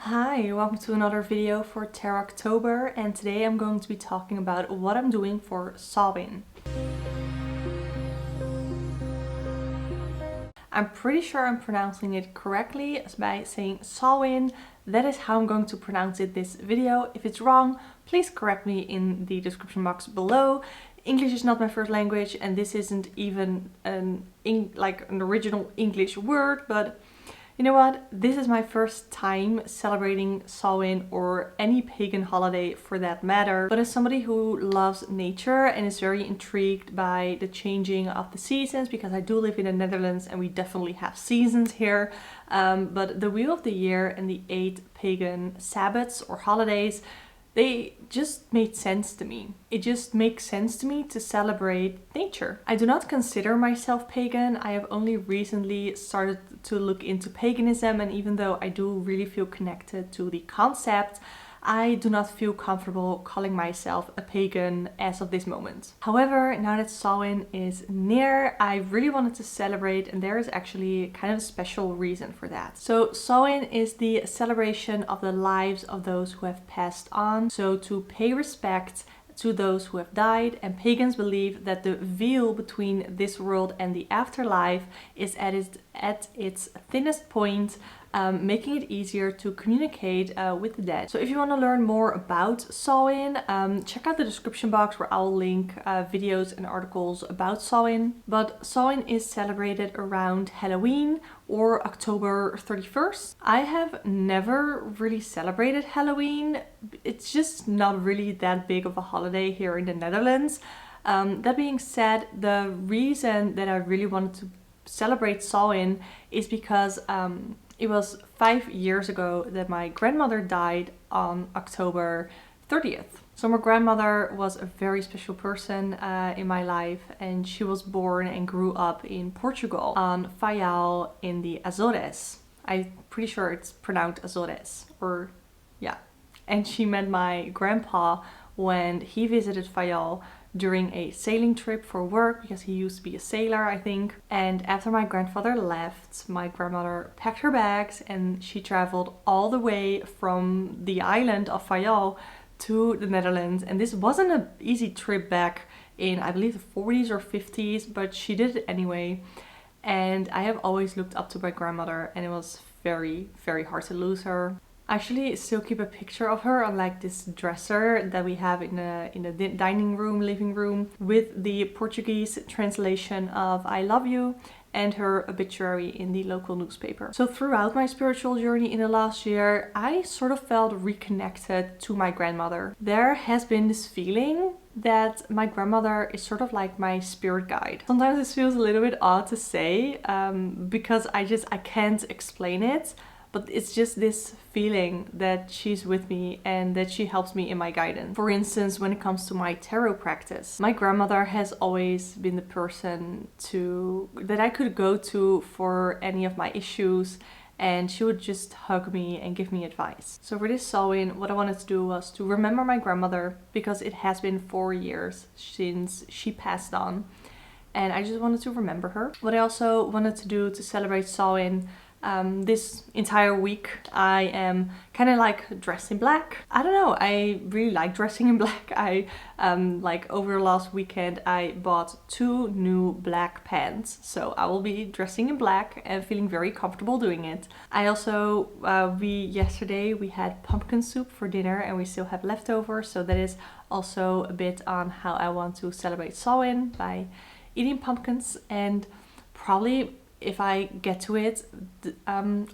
Hi, welcome to another video for Tarot October, and today I'm going to be talking about what I'm doing for Samhain. I'm pretty sure I'm pronouncing it correctly by saying Samhain. That is how I'm going to pronounce it this video. If it's wrong, please correct me in the description box below. English is not my first language, and this isn't even an original English word, but you know what? This is my first time celebrating Samhain or any pagan holiday for that matter. But as somebody who loves nature and is very intrigued by the changing of the seasons, because I do live in the Netherlands and we definitely have seasons here, but the Wheel of the Year and the 8 pagan Sabbats or holidays, they just made sense to me. It just makes sense to me to celebrate nature. I do not consider myself pagan. I have only recently started to look into paganism, and even though I do really feel connected to the concept, I do not feel comfortable calling myself a pagan as of this moment. However, now that Samhain is near, I really wanted to celebrate, and there is actually kind of a special reason for that. So Samhain is the celebration of the lives of those who have passed on, so to pay respect to those who have died, and pagans believe that the veil between this world and the afterlife is at its thinnest point, making it easier to communicate with the dead. So if you want to learn more about Samhain, check out the description box where I'll link videos and articles about Samhain. But Samhain is celebrated around Halloween or October 31st. I have never really celebrated Halloween. It's just not really that big of a holiday here in the Netherlands. That being said, the reason that I really wanted to celebrate Samhain is because it was 5 years ago that my grandmother died on October 30th. So my grandmother was a very special person in my life, and she was born and grew up in Portugal on Faial in the Azores. I'm pretty sure it's pronounced Azores, or yeah. And she met my grandpa when he visited Faial during a sailing trip for work, because he used to be a sailor, I think. And after my grandfather left, my grandmother packed her bags and she traveled all the way from the island of Faial to the Netherlands. And this wasn't an easy trip back in, I believe, the 40s or 50s, but she did it anyway. And I have always looked up to my grandmother, and it was very, very hard to lose her. I actually still keep a picture of her on like this dresser that we have in the dining room, living room, with the Portuguese translation of I love you and her obituary in the local newspaper. So throughout my spiritual journey in the last year, I sort of felt reconnected to my grandmother. There has been this feeling that my grandmother is sort of like my spirit guide. Sometimes this feels a little bit odd to say because I can't explain it. But it's just this feeling that she's with me and that she helps me in my guidance. For instance, when it comes to my tarot practice, my grandmother has always been the person that I could go to for any of my issues, and she would just hug me and give me advice. So for this Samhain, what I wanted to do was to remember my grandmother, because it has been 4 years since she passed on, and I just wanted to remember her. What I also wanted to do to celebrate Samhain, this entire week, I am kind of like dressed in black. I don't know, I really like dressing in black. I like over the last weekend I bought 2 new black pants, so I will be dressing in black and feeling very comfortable doing it. I also yesterday we had pumpkin soup for dinner, and we still have leftovers, so that is also a bit on how I want to celebrate Samhain, by eating pumpkins, and probably, if I get to it,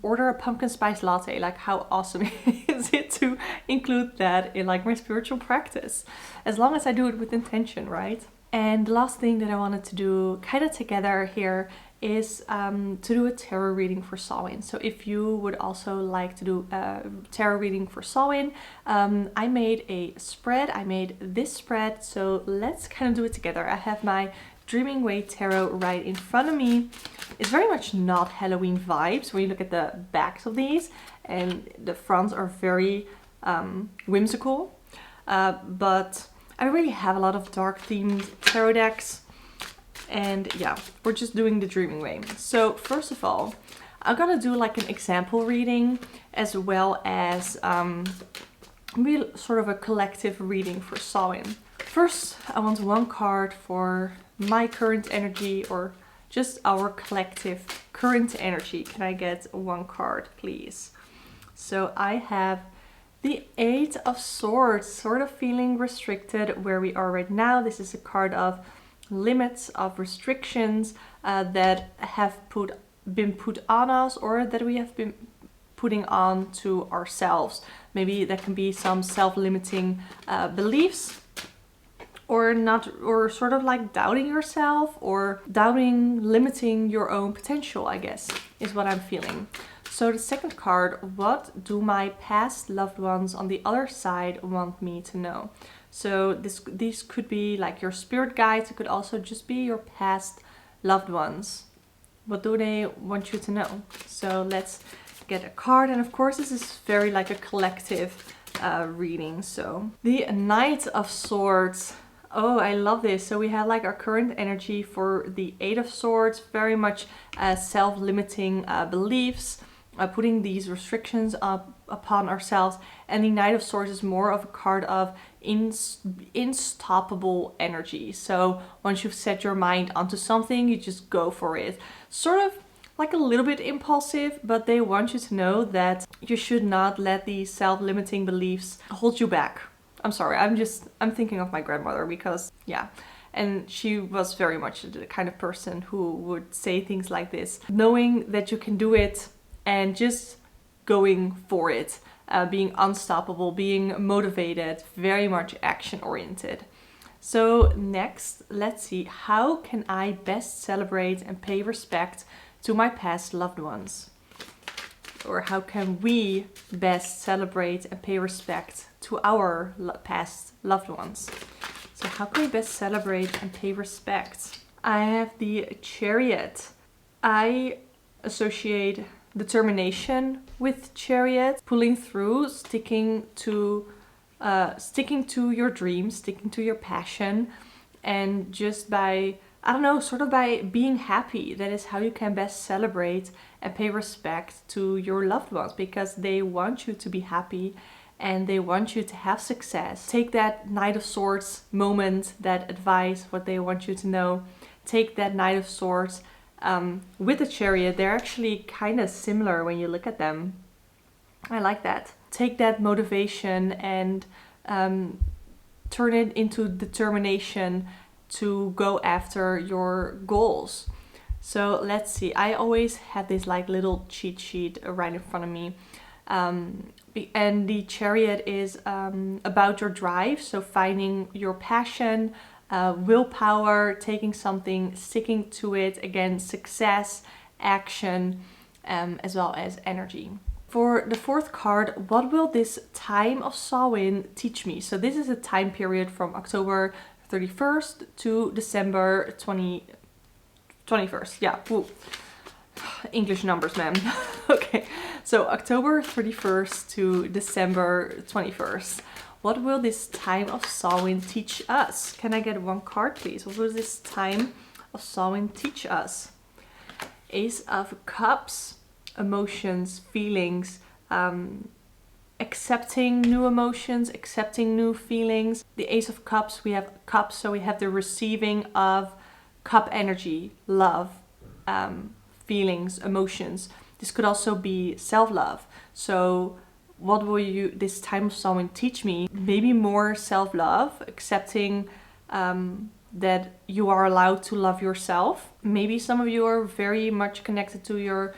order a pumpkin spice latte. Like, how awesome is it to include that in like my spiritual practice? As long as I do it with intention, right? And the last thing that I wanted to do kind of together here is to do a tarot reading for Samhain. So if you would also like to do a tarot reading for Samhain, I made a spread. I made this spread, so let's kind of do it together. I have my Dreaming Way Tarot right in front of me. It's very much not Halloween vibes when you look at the backs of these, and the fronts are very whimsical, but I really have a lot of dark themed tarot decks, and yeah, we're just doing the Dreaming Way. So first of all, I'm gonna do like an example reading as well as sort of a collective reading for Samhain. First, I want one card for my current energy or just our collective current energy. Can I get one card, please? So I have the Eight of Swords, sort of feeling restricted where we are right now. This is a card of limits, of restrictions that have been put on us or that we have been putting on to ourselves. Maybe that can be some self-limiting beliefs or not, or sort of like doubting yourself or limiting your own potential, I guess, is what I'm feeling. So the second card, what do my past loved ones on the other side want me to know? So these could be like your spirit guides. It could also just be your past loved ones. What do they want you to know? So let's get a card. And of course, this is very like a collective reading. So the Knight of Swords. Oh, I love this. So we have like our current energy for the Eight of Swords, very much self-limiting beliefs, putting these restrictions upon ourselves. And the Knight of Swords is more of a card of unstoppable energy. So once you've set your mind onto something, you just go for it. Sort of like a little bit impulsive, but they want you to know that you should not let these self-limiting beliefs hold you back. I'm sorry, I'm thinking of my grandmother because, yeah, and she was very much the kind of person who would say things like this, knowing that you can do it and just going for it, being unstoppable, being motivated, very much action oriented. So next, let's see, how can I best celebrate and pay respect to my past loved ones? Or how can we best celebrate and pay respect to our past loved ones? So how can we best celebrate and pay respect? I have the Chariot. I associate determination with Chariot, pulling through, sticking to your dreams, sticking to your passion, and just by, I don't know, sort of by being happy. That is how you can best celebrate and pay respect to your loved ones, because they want you to be happy and they want you to have success. Take that Knight of Swords moment, that advice, what they want you to know. Take that Knight of Swords with the Chariot. They're actually kind of similar when you look at them. I like that. Take that motivation and turn it into determination to go after your goals. So let's see, I always have this like little cheat sheet right in front of me. And the Chariot is about your drive, so finding your passion, willpower, taking something, sticking to it, again, success, action, as well as energy. For the fourth card, what will this time of Samhain teach me? So this is a time period from October 31st to December 21st. Yeah, ooh. English numbers, man. Okay, so October 31st to December 21st. What will this time of Samhain teach us? Can I get one card, please? What will this time of Samhain teach us? Ace of Cups, emotions, feelings, accepting new emotions, accepting new feelings. The Ace of Cups, we have cups, so we have the receiving of cup energy, love, feelings, emotions. This could also be self-love. So what will this time of Samhain teach me? Maybe more self-love, accepting that you are allowed to love yourself. Maybe some of you are very much connected to your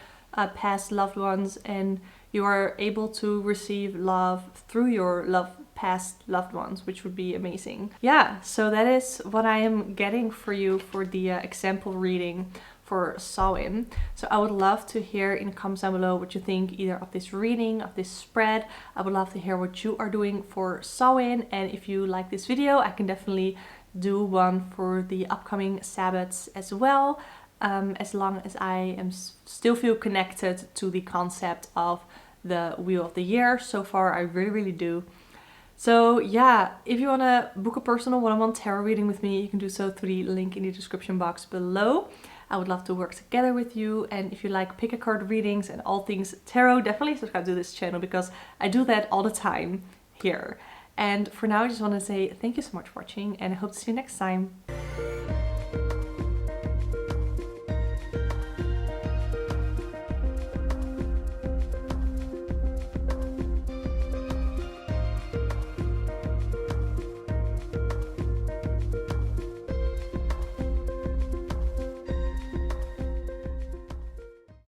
past loved ones and you are able to receive love through your past loved ones, which would be amazing. Yeah, so that is what I am getting for you for the example reading for Samhain. So I would love to hear in the comments down below what you think either of this reading, of this spread. I would love to hear what you are doing for Samhain, and if you like this video, I can definitely do one for the upcoming Sabbats as well, as long as I still feel connected to the concept of the Wheel of the Year. So far, I really do. So yeah, if you want to book a personal one-on-one tarot reading with me, you can do so through the link in the description box below. I would love to work together with you. And if you like pick a card readings and all things tarot, definitely subscribe to this channel because I do that all the time here. And for now, I just want to say thank you so much for watching and I hope to see you next time.